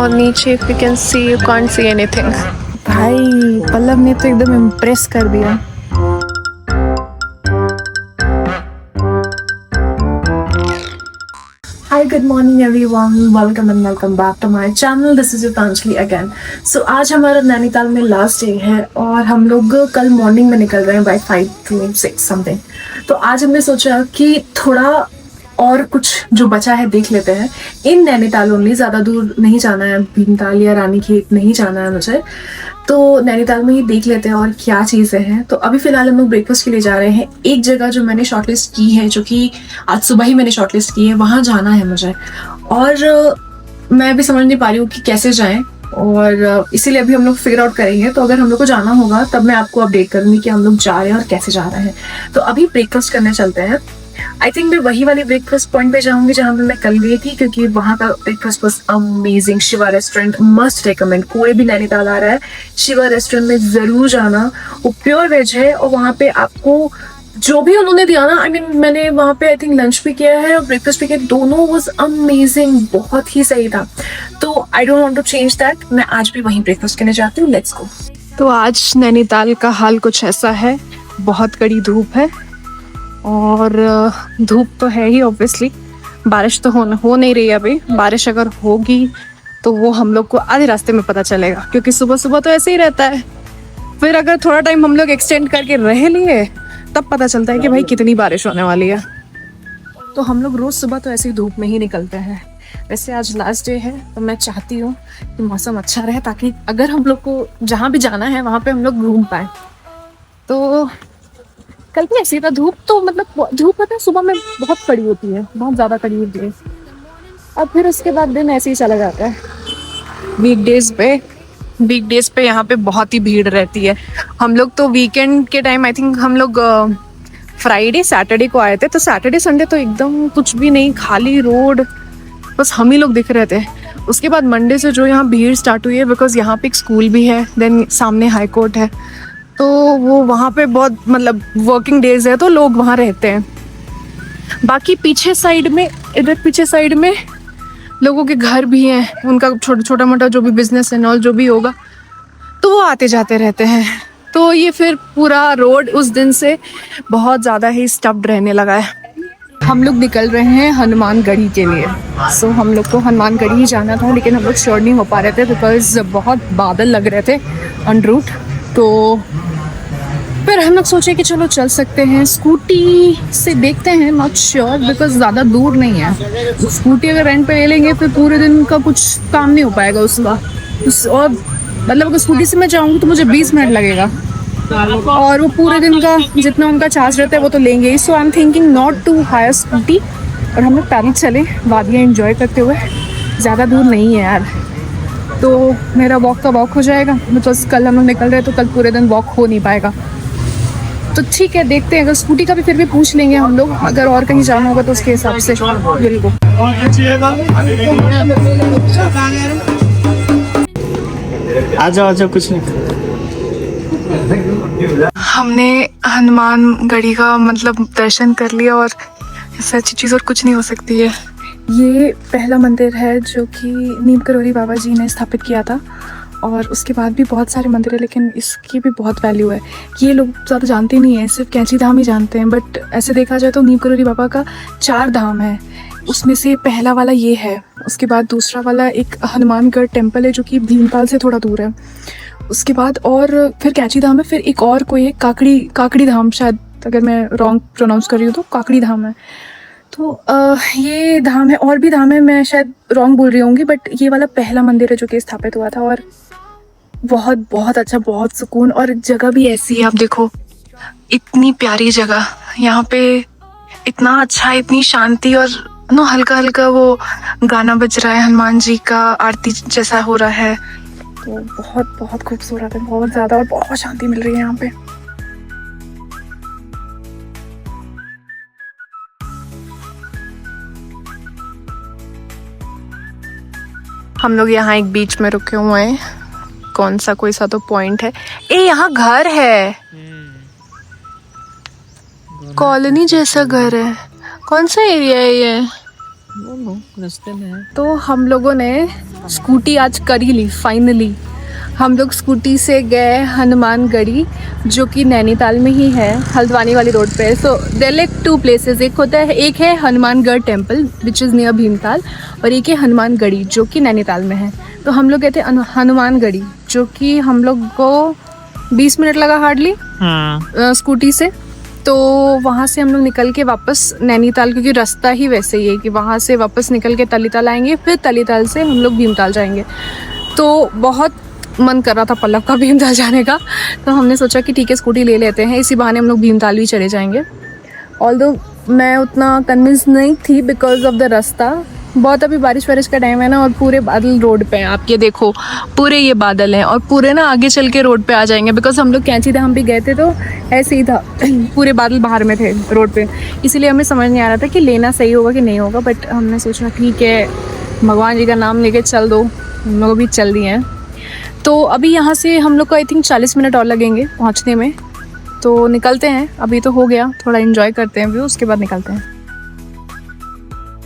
और नीचे if you can see you can't see anything. भाई पल्लव ने तो एकदम इम्प्रेस कर दिया। Hi, good morning everyone. Welcome and welcome back to my channel. This is Yutanjali again. So आज हमारा नैनीताल में लास्ट डे है और हम लोग कल मॉर्निंग में निकल रहे हैं by 5 to 6 something. तो आज हमने सोचा कि थोड़ा और कुछ जो बचा है देख लेते हैं इन नैनीताल ओनली। ज़्यादा दूर नहीं जाना है, भीमताल या रानीखेत नहीं जाना है मुझे, तो नैनीताल में ही देख लेते हैं और क्या चीज़ें हैं। तो अभी फ़िलहाल हम लोग ब्रेकफास्ट के लिए जा रहे हैं एक जगह जो मैंने शॉर्टलिस्ट की है, जो कि आज सुबह ही मैंने शॉर्टलिस्ट की है, वहाँ जाना है मुझे। और मैं भी समझ नहीं पा रही हूँ कि कैसे जाएँ, और इसीलिए अभी हम लोग फिगर आउट करेंगे। तो अगर हम लोग को जाना होगा तब मैं आपको अपडेट करूँगी कि हम लोग जा रहे हैं और कैसे जा रहे हैं। तो अभी ब्रेकफास्ट करने चलते हैं। आई थिंक मैं वही वाली ब्रेकफास्ट पॉइंट पे जाऊंगी जहाँ पे मैं कल गई थी, क्योंकि वहाँ का breakfast was amazing. Shiva restaurant must recommend. कोई भी नैनीताल आ रहा है शिवा रेस्टोरेंट में जरूर जाना। वो प्योर वेज है और वहाँ पे आपको जो भी उन्होंने दिया ना, आई मीन मैंने वहाँ पे आई थिंक लंच भी किया है और ब्रेकफास्ट भी किया, दोनों वाज अमेजिंग, बहुत ही सही था। तो I don't want to change that. मैं आज भी वहीं ब्रेकफास्ट करने जाती हूँ। Let's go. तो आज नैनीताल का हाल कुछ ऐसा है, बहुत कड़ी धूप है और धूप तो है ही ऑब्वियसली। बारिश तो हो नहीं रही है अभी। बारिश अगर होगी तो वो हम लोग को आधे रास्ते में पता चलेगा, क्योंकि सुबह सुबह तो ऐसे ही रहता है। फिर अगर थोड़ा टाइम हम लोग एक्सटेंड करके रह लिए तब पता चलता है कि भाई कितनी बारिश होने वाली है। तो हम लोग रोज सुबह तो ऐसे ही धूप में ही निकलते हैं। वैसे आज लास्ट डे है तो मैं चाहती हूँ कि मौसम अच्छा रहे, ताकि अगर हम लोग को जहाँ भी जाना है वहाँ पे हम लोग घूम पाए। तो कल भी ऐसी था धूप, तो मतलब धूप पता है सुबह में बहुत कड़ी होती है, बहुत ज़्यादा कड़ी होती है। अब फिर उसके बाद दिन ऐसे ही चला जाता है। वीकडेज पे यहाँ पे बहुत ही भीड़ रहती है। हम लोग तो वीकेंड के टाइम आई थिंक हम लोग फ्राइडे सैटरडे को आए थे, तो सैटरडे संडे तो एकदम कुछ भी नहीं, खाली रोड, बस हम ही लोग दिख रहे थे। उसके बाद मंडे से जो यहाँ भीड़ स्टार्ट हुई है, बिकॉज यहाँ पे एक स्कूल भी है, देन सामने हाई कोर्ट है, तो वो वहाँ पे बहुत मतलब वर्किंग डेज है तो लोग वहाँ रहते हैं। बाकी पीछे साइड में, इधर पीछे साइड में लोगों के घर भी हैं, उनका छोटा मोटा जो भी बिजनेस है और जो भी होगा, तो वो आते जाते रहते हैं। तो ये फिर पूरा रोड उस दिन से बहुत ज़्यादा ही स्टफ्ड रहने लगा है। हम लोग निकल रहे हैं हनुमानगढ़ी के लिए। सो हम लोग को हनुमानगढ़ी ही जाना था, लेकिन हम लोग श्योर नहीं हो पा रहे थे बिकॉज बहुत बादल लग रहे थे ऑन रूट। तो फिर हम लोग सोचे कि चलो चल सकते हैं, स्कूटी से देखते हैं, नॉट श्योर बिकॉज ज़्यादा दूर नहीं है। स्कूटी अगर रेंट पे ले लेंगे फिर पूरे दिन का कुछ काम नहीं हो पाएगा उसका। और मतलब अगर स्कूटी से मैं जाऊँगी तो मुझे 20 मिनट लगेगा, और वो पूरे दिन का जितना उनका चार्ज रहता है वो तो लेंगे ही। So I am thinking not to hire Scooty, और हम लोग पैदल चले वादियाँ एंजॉय करते हुए। ज़्यादा दूर नहीं है यार, तो मेरा वॉक का वॉक हो जाएगा। मतलब कल हम लोग निकल रहे तो कल पूरे दिन वॉक हो नहीं पाएगा। तो ठीक है, देखते हैं। अगर स्कूटी का भी फिर भी पूछ लेंगे हम लोग, अगर और कहीं जाना होगा तो उसके हिसाब से बिल्कुल। आजा कुछ नहीं। हमने हनुमानगढ़ी का मतलब दर्शन कर लिया, और इससे अच्छी चीज़ और कुछ नहीं हो सकती है। ये पहला मंदिर है जो कि नीम करौरी बाबा जी ने स्थापित किया था, और उसके बाद भी बहुत सारे मंदिर है, लेकिन इसकी भी बहुत वैल्यू है। ये लोग ज़्यादा जानते नहीं हैं, सिर्फ कैंची धाम ही जानते हैं। बट ऐसे देखा जाए तो नीम करौरी बाबा का 4 धाम है, उसमें से पहला वाला ये है। उसके बाद दूसरा वाला एक हनुमानगढ़ टेम्पल है जो कि भीमताल से थोड़ा दूर है। उसके बाद और फिर कैंची धाम है, फिर एक और कोई है काकड़ी धाम, शायद अगर मैं रॉन्ग प्रोनाउंस कर रही हूँ तो काकड़ी धाम है। तो ये धाम है, और भी धाम है, मैं शायद रॉन्ग बोल रही होंगी, बट ये वाला पहला मंदिर है जो कि स्थापित हुआ था। और बहुत बहुत अच्छा, बहुत सुकून, और जगह भी ऐसी है। आप देखो इतनी प्यारी जगह, यहाँ पे इतना अच्छा, इतनी शांति, और नो हल्का हल्का वो गाना बज रहा है, हनुमान जी का आरती जैसा हो रहा है। तो बहुत बहुत खूबसूरत है, बहुत ज़्यादा, और बहुत शांति मिल रही है यहाँ पे। हम लोग यहाँ एक बीच में रुके हुए हैं, कौन सा कोई सा तो पॉइंट है। ए यहाँ घर है, कॉलोनी जैसा घर है। कौन सा एरिया है ये? रास्ते में है। तो हम लोगों ने स्कूटी आज कर ही ली फाइनली। हम लोग स्कूटी से गए हनुमानगढ़ी, जो कि नैनीताल में ही है, हल्द्वानी वाली रोड पे। So there like two places, एक है Hanumangarh temple which is near Bhimtal, और एक है हनुमानगढ़ी जो कि नैनीताल में है। तो हम लोग गए थे हनुमानगढ़ी, जो कि हम लोग को 20 मिनट लगा हार्डली स्कूटी से। तो वहाँ से हम लोग निकल के वापस नैनीताल, क्योंकि रास्ता ही वैसे ही है कि वहाँ से वापस निकल के तलीताल आएंगे, फिर तलीताल से हम लोग भीमताल जाएंगे। तो बहुत मन कर रहा था पल्लव का भीमताल जाने का, तो हमने सोचा कि ठीक है स्कूटी ले लेते हैं, इसी बहाने हम लोग भीमताल भी चले जाएंगे। ऑल्दो मैं उतना कन्विंस नहीं थी बिकॉज ऑफ द रास्ता। बहुत अभी बारिश वारिश का टाइम है ना, और पूरे बादल रोड पे हैं, आप ये देखो पूरे ये बादल हैं, और पूरे ना आगे चल के रोड पे आ जाएंगे। बिकॉज हम लोग कैंची हम भी गए थे तो ऐसे ही था पूरे बादल बाहर में थे रोड पे, इसीलिए हमें समझ नहीं आ रहा था कि लेना सही होगा कि नहीं होगा। बट हमने सोचा ठीक है भगवान जी का नाम लेके चल दो, हम लोग भी चल दिए हैं। तो अभी यहाँ से हम लोग को आई थिंक 40 मिनट और लगेंगे पहुँचने में, तो निकलते हैं। अभी तो हो गया, थोड़ा एंजॉय करते हैं व्यू, उसके बाद निकलते हैं।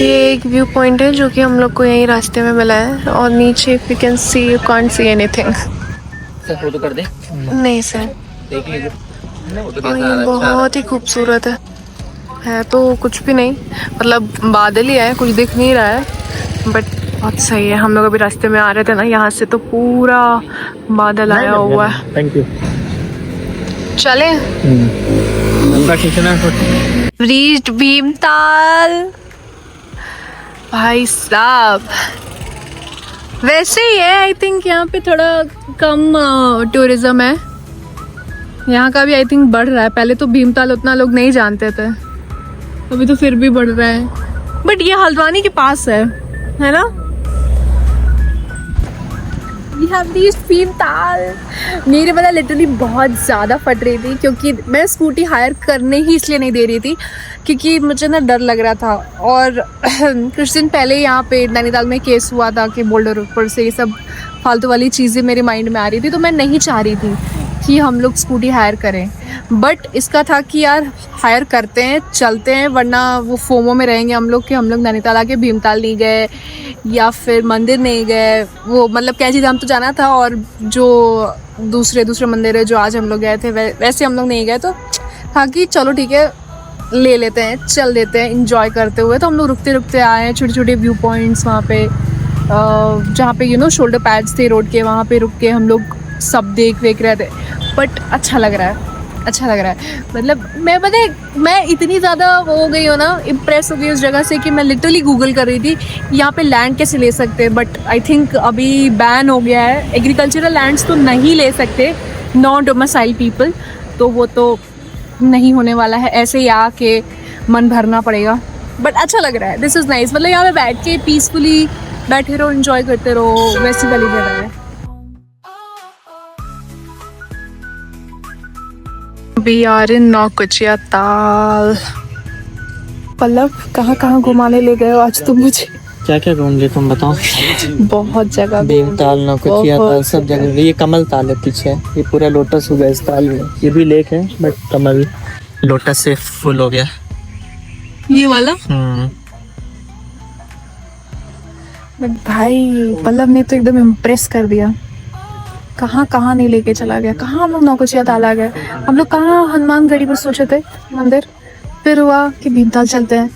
ये एक व्यू पॉइंट है जो कि हम लोग को यहीं रास्ते में मिला है, और नीचे if you can see you can't see anything. Sir photo कर दे। नहीं सर, देख लीजिए। और ये बहुत ही खूबसूरत है तो कुछ भी नहीं, मतलब बादल ही है, कुछ दिख नहीं रहा है, बट बहुत सही है। हम लोग अभी रास्ते में आ रहे थे ना यहाँ से, तो पूरा बादल आया हुआ है। Thank you. चले रीच्ड भीमताल भाई साहब। वैसे ही है, आई थिंक यहाँ पे थोड़ा कम टूरिज्म है, यहाँ का भी आई थिंक बढ़ रहा है। पहले तो भीमताल उतना लोग नहीं जानते थे, अभी तो फिर भी बढ़ रहा है। बट ये हल्द्वानी के पास है ना। We have reached Bhimtal. मेरी बता लिटरली बहुत ज़्यादा फट रही थी, क्योंकि मैं स्कूटी हायर करने ही इसलिए नहीं दे रही थी क्योंकि मुझे ना डर लग रहा था। और कुछ दिन पहले यहाँ पे नैनीताल में केस हुआ था कि बोल्डर ऊपर से, ये सब फालतू वाली चीज़ें मेरे माइंड में आ रही थी, तो मैं नहीं चाह रही थी कि हम लोग स्कूटी हायर करें। बट इसका था कि यार हायर करते हैं, चलते हैं, वरना वो फोमो में रहेंगे हम लोग कि हम लोग नैनीताल आके भीमताल नहीं गए या फिर मंदिर नहीं गए। वो मतलब कैंची धाम तो जाना था, और जो दूसरे मंदिर है जो आज हम लोग गए थे वैसे हम लोग नहीं गए। तो था कि चलो ठीक है ले लेते हैं, चल देते हैं इंजॉय करते हुए। तो हम लोग रुकते रुकते आए हैं, छोटे छोटे व्यू पॉइंट्स वहाँ पे जहाँ पे शोल्डर पैड्स थे रोड के, वहाँ पे रुक के हम लोग सब देख रहे थे। बट अच्छा लग रहा है। मतलब मैं इतनी ज़्यादा वो हो गई हूँ ना, इम्प्रेस हो गई उस जगह से कि मैं लिटरली गूगल कर रही थी यहाँ पे लैंड कैसे ले सकते हैं। बट आई थिंक अभी बैन हो गया है, एग्रीकल्चरल लैंड्स तो नहीं ले सकते, नॉन डोमिसाइल पीपल, तो वो तो नहीं होने वाला है। ऐसे ही आके मन भरना पड़ेगा। बट अच्छा लग रहा है, दिस इज़ नाइस। मतलब यहाँ पे बैठ के पीसफुली बैठे रहो, एंजॉय करते रहो, वैसी वाली जगह है। We are in नौकुचिया ताल। पल्लव कहाँ घुमाने ले गए हो आज तुम मुझे? क्या क्या घूम लिए तुम बताओ? बहुत जगह, भीमताल, नौकुचिया ताल, सब जगह। ये कमल ताल है पीछे, ये पूरा लोटस हो गया इस ताल में। ये भी लेक है बट कमल लोटस से फुल हो गया ये वाला। बट भाई पल्लव ने तो एकदम इम्प्रेस कर दिया। कहाँ नहीं लेके चला गया। कहाँ हम लोग नौकुचिया ताल आ गए, हम लोग कहाँ हनुमानगढ़ी पर सोचे थे मंदिर, फिर हुआ कि भीमताल चलते हैं,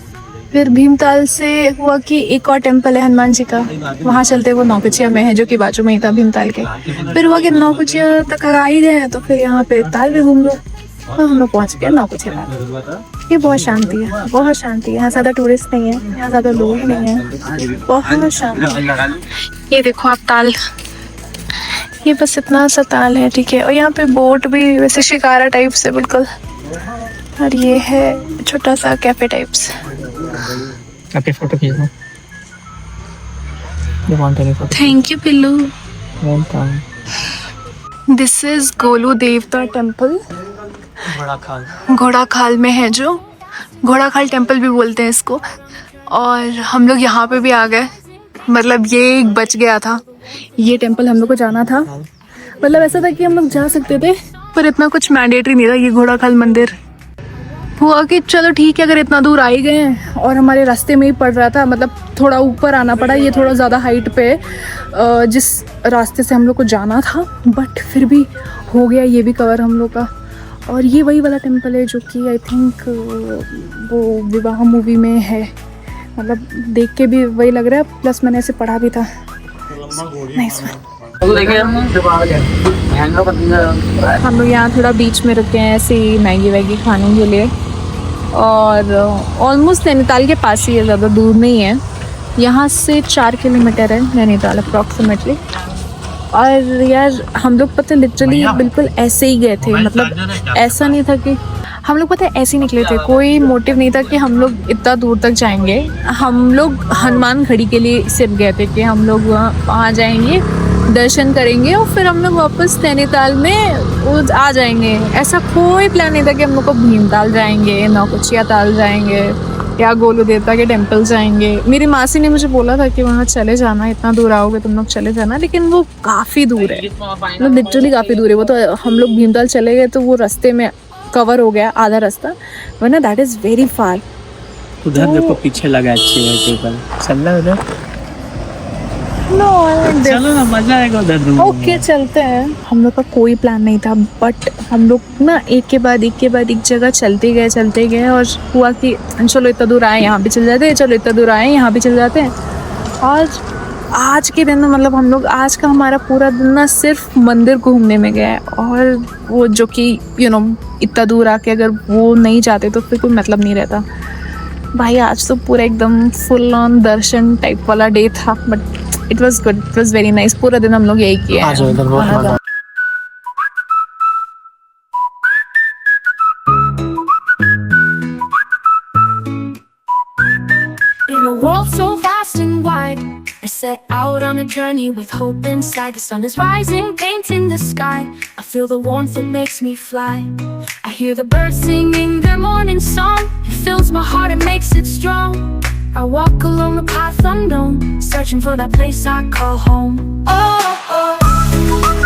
फिर भीमताल से हुआ कि एक और टेम्पल है हनुमान जी का, वहाँ चलते। वो नौकुचिया में है जो कि बाजू में ही था भीमताल के। फिर हुआ कि नौकुचिया तक आ ही गए, तो फिर यहाँ पे ताल भी घूम लो, और हम लोग पहुँच गए नौकुचिया ताल। ये बहुत शांति है, यहाँ ज़्यादा टूरिस्ट नहीं है, यहाँ ज़्यादा लोग नहीं है, बहुत शांति। ये देखो आप ताल, ये बस इतना सा ताल है, ठीक है। और यहाँ पे बोट भी वैसे शिकारा टाइप से बिल्कुल, और ये है छोटा सा कैफे टाइप्स। आपके फोटो खींचो। थैंक यू पिल्लू। दिस इज गोलू देवता टेम्पल, घोड़ा खाल में है, जो घोड़ा खाल टेम्पल भी बोलते हैं इसको। और हम लोग यहाँ पे भी आ गए, मतलब ये एक बच गया था, ये टेम्पल हम लोग को जाना था। मतलब ऐसा था कि हम लोग जा सकते थे, पर इतना कुछ मैंडेटरी नहीं था। ये घोड़ा खाल मंदिर हुआ कि चलो ठीक है, अगर इतना दूर आ ही गए हैं, और हमारे रास्ते में ही पड़ रहा था, मतलब थोड़ा ऊपर आना पड़ा, ये थोड़ा ज़्यादा हाइट पे जिस रास्ते से हम लोग को जाना था, बट फिर भी हो गया ये भी कवर हम लोग का। और ये वही वाला टेम्पल है जो कि आई थिंक वो विवाह मूवी में है, मतलब देख के भी वही लग रहा है, प्लस मैंने ऐसे पढ़ा भी था। नाइस। हम लोग यहाँ थोड़ा बीच में रुके हैं ऐसे ही मैगी वैगी खाने के लिए, और ऑलमोस्ट नैनीताल के पास ही है, ज़्यादा दूर नहीं है। यहाँ से 4 किलोमीटर है नैनीताल अप्रॉक्सीमेटली। और यार हम लोग पता लिटरली बिल्कुल ऐसे ही गए थे, मतलब ऐसा नहीं था कि हम लोग पता है ऐसे ही निकले थे, कोई मोटिव नहीं था कि हम लोग इतना दूर तक जाएंगे। हम लोग हनुमान घड़ी के लिए सिर्फ गए थे कि हम लोग वहाँ जाएंगे, दर्शन करेंगे और फिर हम लोग वापस नैनीताल में आ जाएंगे। ऐसा कोई प्लान नहीं था कि हम लोग को भीमताल जाएंगे, नौकुचिया ताल जाएंगे या गोलू देवता के टेम्पल जाएंगे। मेरी मासी ने मुझे बोला था कि वहाँ चले जाना, इतना दूर आओगे तुम लोग चले जाना, लेकिन वो काफ़ी दूर है, मतलब लिटरली काफ़ी दूर है वो। तो हम लोग भीमताल चले गए तो वो रास्ते में कवर हो गया आधा रास्ता, वरना दैट इज़ वेरी फार। उधर देखो पीछे लगा है चेयर टेबल, चल रहा है उधर। चलो ना, मजा आएगा उधर। ओके चलते हैं। हम लोग का कोई प्लान नहीं था, बट हम लोग ना एक के बाद एक जगह चलते गए और हुआ कि चलो इतना दूर आए यहाँ भी चल जाते हैं, चलो इतना दूर आए यहाँ भी चल जाते हैं। और आज के दिन मतलब हम लोग, आज का हमारा पूरा दिन ना सिर्फ मंदिर घूमने में गया है। और वो जो कि इतना दूर आके अगर वो नहीं जाते तो फिर कोई मतलब नहीं रहता भाई। आज तो पूरा एकदम फुल ऑन दर्शन टाइप वाला डे था, but it was good, it was very nice. पूरा दिन हम लोग यही किया है। In a world so vast and wide, I set out on a journey with hope inside. The sun is rising, painting the sky. I feel the warmth that makes me fly. I hear the birds singing their morning song. It fills my heart and makes it strong. I walk along the path unknown, searching for that place I call home. Oh, oh.